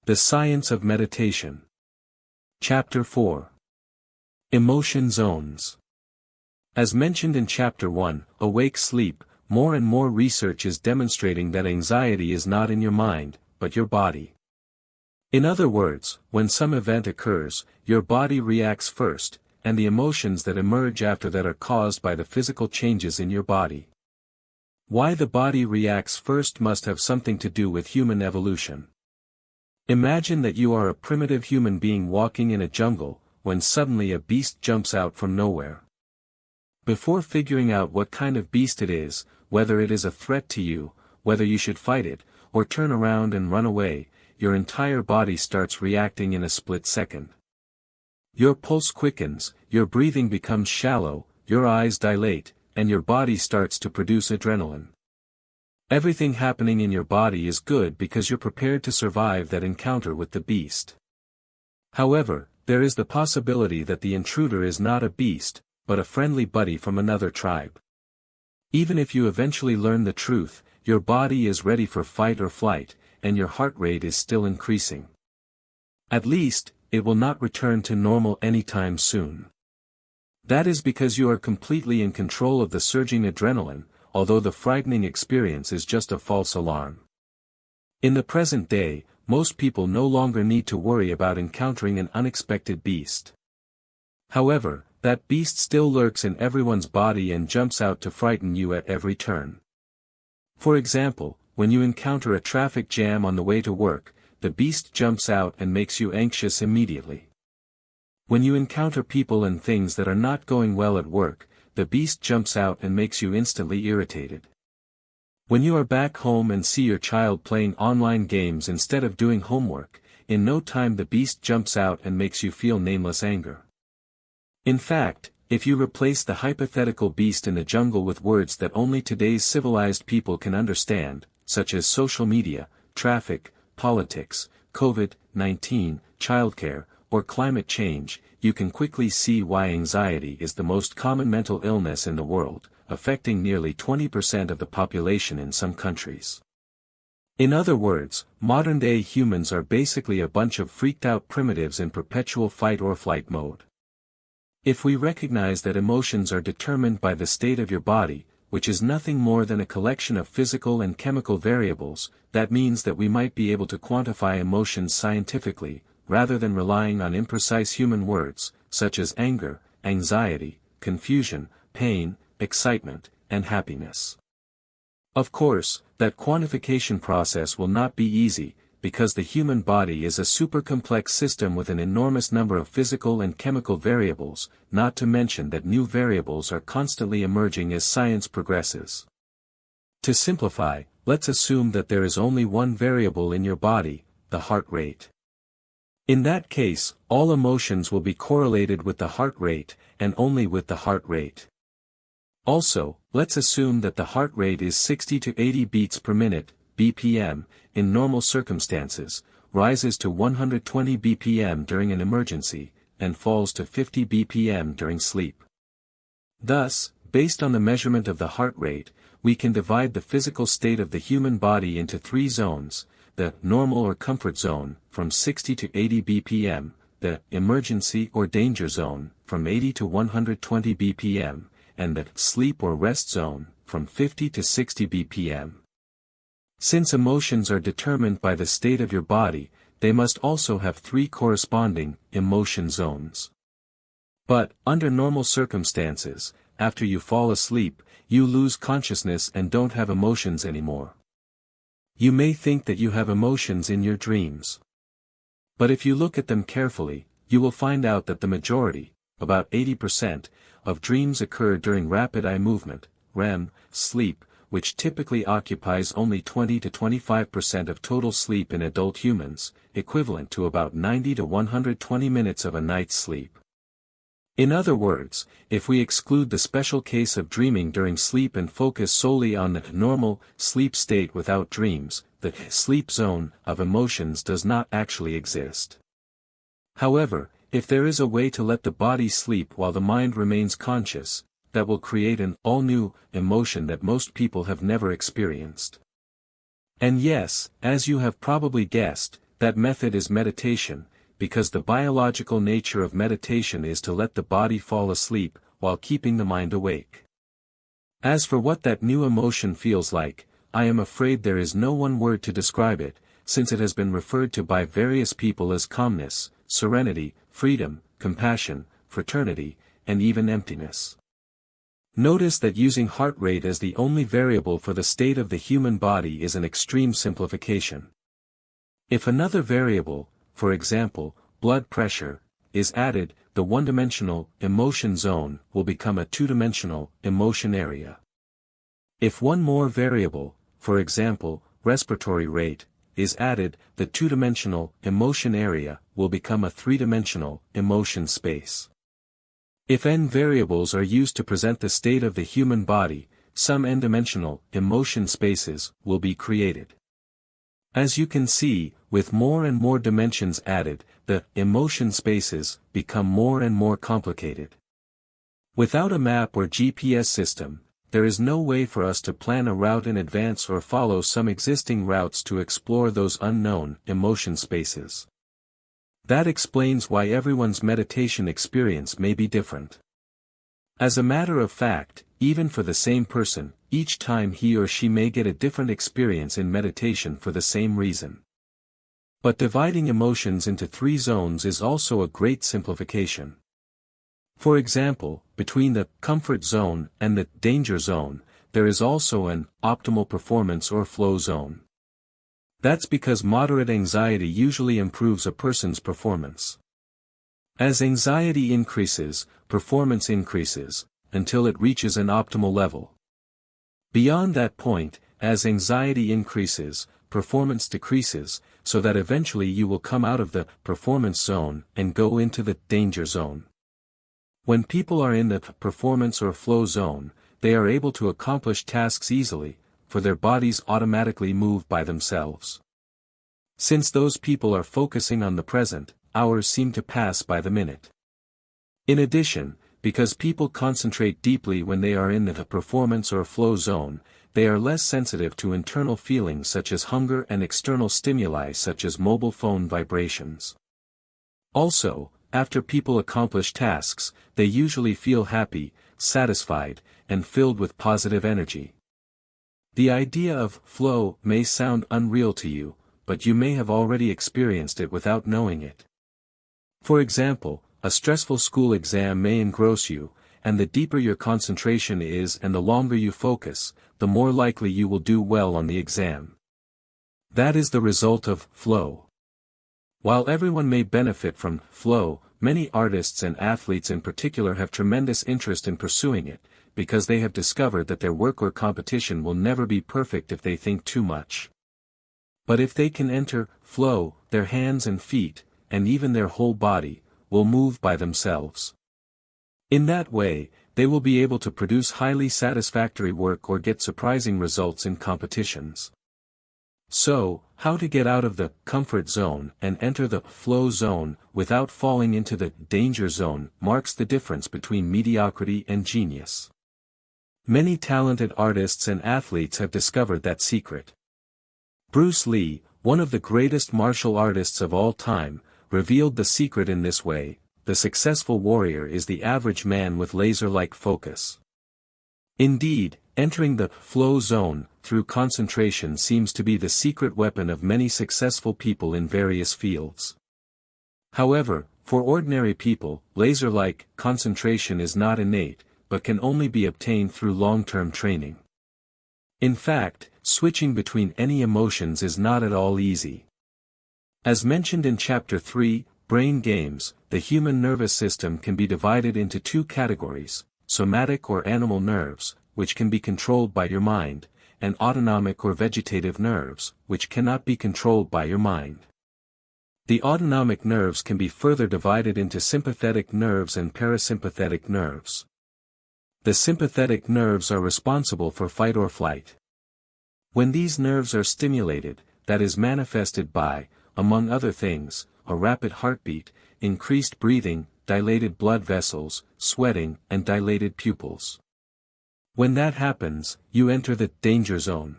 The Science of Meditation. Chapter 4. Emotion Zones. As mentioned in Chapter 1, Awake Sleep, more and more research is demonstrating that anxiety is not in your mind, but your body. In other words, when some event occurs, your body reacts first, and the emotions that emerge after that are caused by the physical changes in your body. Why the body reacts first must have something to do with human evolution. Imagine that you are a primitive human being walking in a jungle, when suddenly a beast jumps out from nowhere. Before figuring out what kind of beast it is, whether it is a threat to you, whether you should fight it, or turn around and run away, your entire body starts reacting in a split second. Your pulse quickens, your breathing becomes shallow, your eyes dilate, and your body starts to produce adrenaline. Everything happening in your body is good because you're prepared to survive that encounter with the beast. However, there is the possibility that the intruder is not a beast, but a friendly buddy from another tribe. Even if you eventually learn the truth, your body is ready for fight or flight, and your heart rate is still increasing. At least, it will not return to normal anytime soon. That is because you are completely in control of the surging adrenaline, although the frightening experience is just a false alarm. In the present day, most people no longer need to worry about encountering an unexpected beast. However, that beast still lurks in everyone's body and jumps out to frighten you at every turn. For example, when you encounter a traffic jam on the way to work, the beast jumps out and makes you anxious immediately. When you encounter people and things that are not going well at work, the beast jumps out and makes you instantly irritated. When you are back home and see your child playing online games instead of doing homework, in no time the beast jumps out and makes you feel nameless anger. In fact, if you replace the hypothetical beast in the jungle with words that only today's civilized people can understand, such as social media, traffic, politics, COVID-19, childcare, or climate change, you can quickly see why anxiety is the most common mental illness in the world, affecting nearly 20% of the population in some countries. In other words, modern-day humans are basically a bunch of freaked-out primitives in perpetual fight-or-flight mode. If we recognize that emotions are determined by the state of your body, which is nothing more than a collection of physical and chemical variables, that means that we might be able to quantify emotions scientifically, rather than relying on imprecise human words, such as anger, anxiety, confusion, pain, excitement, and happiness. Of course, that quantification process will not be easy, because the human body is a super complex system with an enormous number of physical and chemical variables, not to mention that new variables are constantly emerging as science progresses. To simplify, let's assume that there is only one variable in your body, the heart rate. In that case, all emotions will be correlated with the heart rate, and only with the heart rate. Also, let's assume that the heart rate is 60 to 80 beats per minute, BPM, in normal circumstances, rises to 120 BPM during an emergency, and falls to 50 BPM during sleep. Thus, based on the measurement of the heart rate, we can divide the physical state of the human body into three zones: the normal or comfort zone, from 60 to 80 BPM, the emergency or danger zone, from 80 to 120 BPM, and the sleep or rest zone, from 50 to 60 BPM. Since emotions are determined by the state of your body, they must also have three corresponding emotion zones. But, under normal circumstances, after you fall asleep, you lose consciousness and don't have emotions anymore. You may think that you have emotions in your dreams. But if you look at them carefully, you will find out that the majority, about 80%, of dreams occur during rapid eye movement, REM, sleep, which typically occupies only 20 to 25% of total sleep in adult humans, equivalent to about 90 to 120 minutes of a night's sleep. In other words, if we exclude the special case of dreaming during sleep and focus solely on the normal, sleep state without dreams, the sleep zone of emotions does not actually exist. However, if there is a way to let the body sleep while the mind remains conscious, that will create an all-new emotion that most people have never experienced. And yes, as you have probably guessed, that method is meditation, because the biological nature of meditation is to let the body fall asleep, while keeping the mind awake. As for what that new emotion feels like, I am afraid there is no one word to describe it, since it has been referred to by various people as calmness, serenity, freedom, compassion, fraternity, and even emptiness. Notice that using heart rate as the only variable for the state of the human body is an extreme simplification. If another variable, for example, blood pressure, is added, the one-dimensional emotion zone will become a two-dimensional emotion area. If one more variable, for example, respiratory rate, is added, the two-dimensional emotion area will become a three-dimensional emotion space. If n variables are used to present the state of the human body, some n-dimensional emotion spaces will be created. As you can see, with more and more dimensions added, the emotion spaces become more and more complicated. Without a map or GPS system, there is no way for us to plan a route in advance or follow some existing routes to explore those unknown emotion spaces. That explains why everyone's meditation experience may be different. As a matter of fact, even for the same person, each time he or she may get a different experience in meditation for the same reason. But dividing emotions into three zones is also a great simplification. For example, between the comfort zone and the danger zone, there is also an optimal performance or flow zone. That's because moderate anxiety usually improves a person's performance. As anxiety increases, performance increases, until it reaches an optimal level. Beyond that point, as anxiety increases, performance decreases, so that eventually you will come out of the performance zone and go into the danger zone. When people are in the performance or flow zone, they are able to accomplish tasks easily, for their bodies automatically move by themselves. Since those people are focusing on the present, hours seem to pass by the minute. In addition, because people concentrate deeply when they are in the performance or flow zone, they are less sensitive to internal feelings such as hunger and external stimuli such as mobile phone vibrations. Also, after people accomplish tasks, they usually feel happy, satisfied, and filled with positive energy. The idea of flow may sound unreal to you, but you may have already experienced it without knowing it. For example, a stressful school exam may engross you, and the deeper your concentration is and the longer you focus, the more likely you will do well on the exam. That is the result of flow. While everyone may benefit from flow, many artists and athletes in particular have tremendous interest in pursuing it, because they have discovered that their work or competition will never be perfect if they think too much. But if they can enter flow, their hands and feet, and even their whole body, will move by themselves. In that way, they will be able to produce highly satisfactory work or get surprising results in competitions. So, how to get out of the comfort zone and enter the flow zone without falling into the danger zone marks the difference between mediocrity and genius. Many talented artists and athletes have discovered that secret. Bruce Lee, one of the greatest martial artists of all time, revealed the secret in this way: the successful warrior is the average man with laser-like focus. Indeed, entering the flow zone through concentration seems to be the secret weapon of many successful people in various fields. However, for ordinary people, laser-like concentration is not innate, but can only be obtained through long-term training. In fact, switching between any emotions is not at all easy. As mentioned in Chapter 3, Brain Games, the human nervous system can be divided into two categories: somatic or animal nerves, which can be controlled by your mind, and autonomic or vegetative nerves, which cannot be controlled by your mind. The autonomic nerves can be further divided into sympathetic nerves and parasympathetic nerves. The sympathetic nerves are responsible for fight or flight. When these nerves are stimulated, that is manifested by, among other things, a rapid heartbeat, increased breathing, dilated blood vessels, sweating, and dilated pupils. When that happens, you enter the danger zone.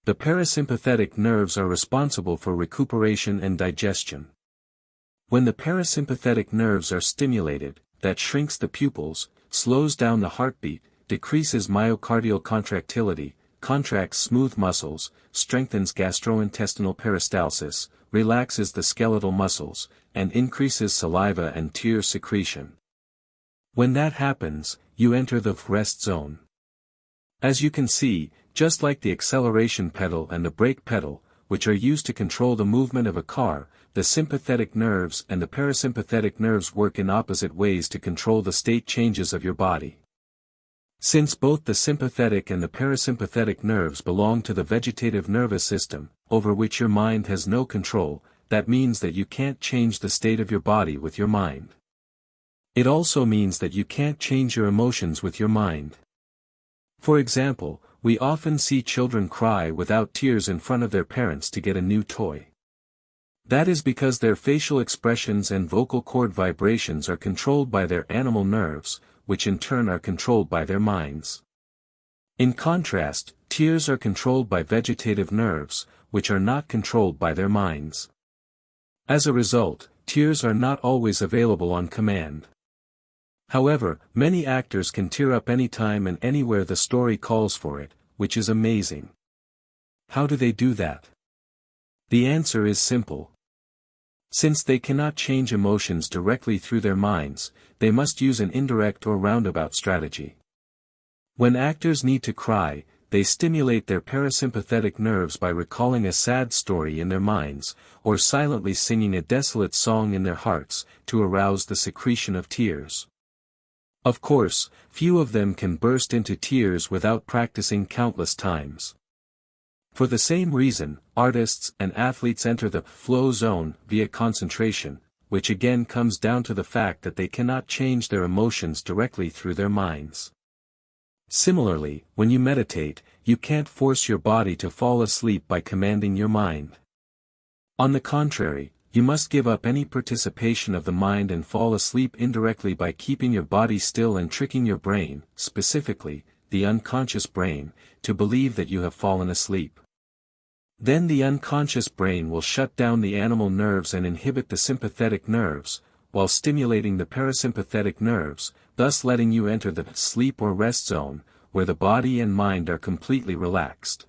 The parasympathetic nerves are responsible for recuperation and digestion. When the parasympathetic nerves are stimulated, that shrinks the pupils, slows down the heartbeat, decreases myocardial contractility, contracts smooth muscles, strengthens gastrointestinal peristalsis, relaxes the skeletal muscles, and increases saliva and tear secretion. When that happens, you enter the rest zone. As you can see, just like the acceleration pedal and the brake pedal, which are used to control the movement of a car, the sympathetic nerves and the parasympathetic nerves work in opposite ways to control the state changes of your body. Since both the sympathetic and the parasympathetic nerves belong to the vegetative nervous system, over which your mind has no control, that means that you can't change the state of your body with your mind. It also means that you can't change your emotions with your mind. For example, we often see children cry without tears in front of their parents to get a new toy. That is because their facial expressions and vocal cord vibrations are controlled by their animal nerves, which in turn are controlled by their minds. In contrast, tears are controlled by vegetative nerves, which are not controlled by their minds. As a result, tears are not always available on command. However, many actors can tear up anytime and anywhere the story calls for it, which is amazing. How do they do that? The answer is simple. Since they cannot change emotions directly through their minds, they must use an indirect or roundabout strategy. When actors need to cry, they stimulate their parasympathetic nerves by recalling a sad story in their minds, or silently singing a desolate song in their hearts, to arouse the secretion of tears. Of course, few of them can burst into tears without practicing countless times. For the same reason, artists and athletes enter the flow zone via concentration, which again comes down to the fact that they cannot change their emotions directly through their minds. Similarly, when you meditate, you can't force your body to fall asleep by commanding your mind. On the contrary, you must give up any participation of the mind and fall asleep indirectly by keeping your body still and tricking your brain, specifically, the unconscious brain, to believe that you have fallen asleep. Then the unconscious brain will shut down the animal nerves and inhibit the sympathetic nerves, while stimulating the parasympathetic nerves, thus letting you enter the sleep or rest zone, where the body and mind are completely relaxed.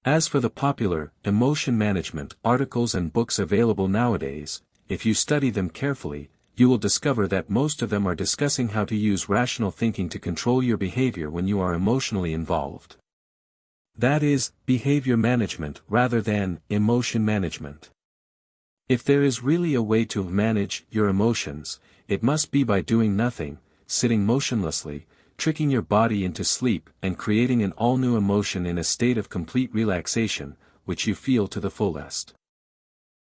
As for the popular emotion management articles and books available nowadays, if you study them carefully, you will discover that most of them are discussing how to use rational thinking to control your behavior when you are emotionally involved. That is, behavior management rather than emotion management. If there is really a way to manage your emotions, it must be by doing nothing, sitting motionlessly, tricking your body into sleep and creating an all-new emotion in a state of complete relaxation, which you feel to the fullest.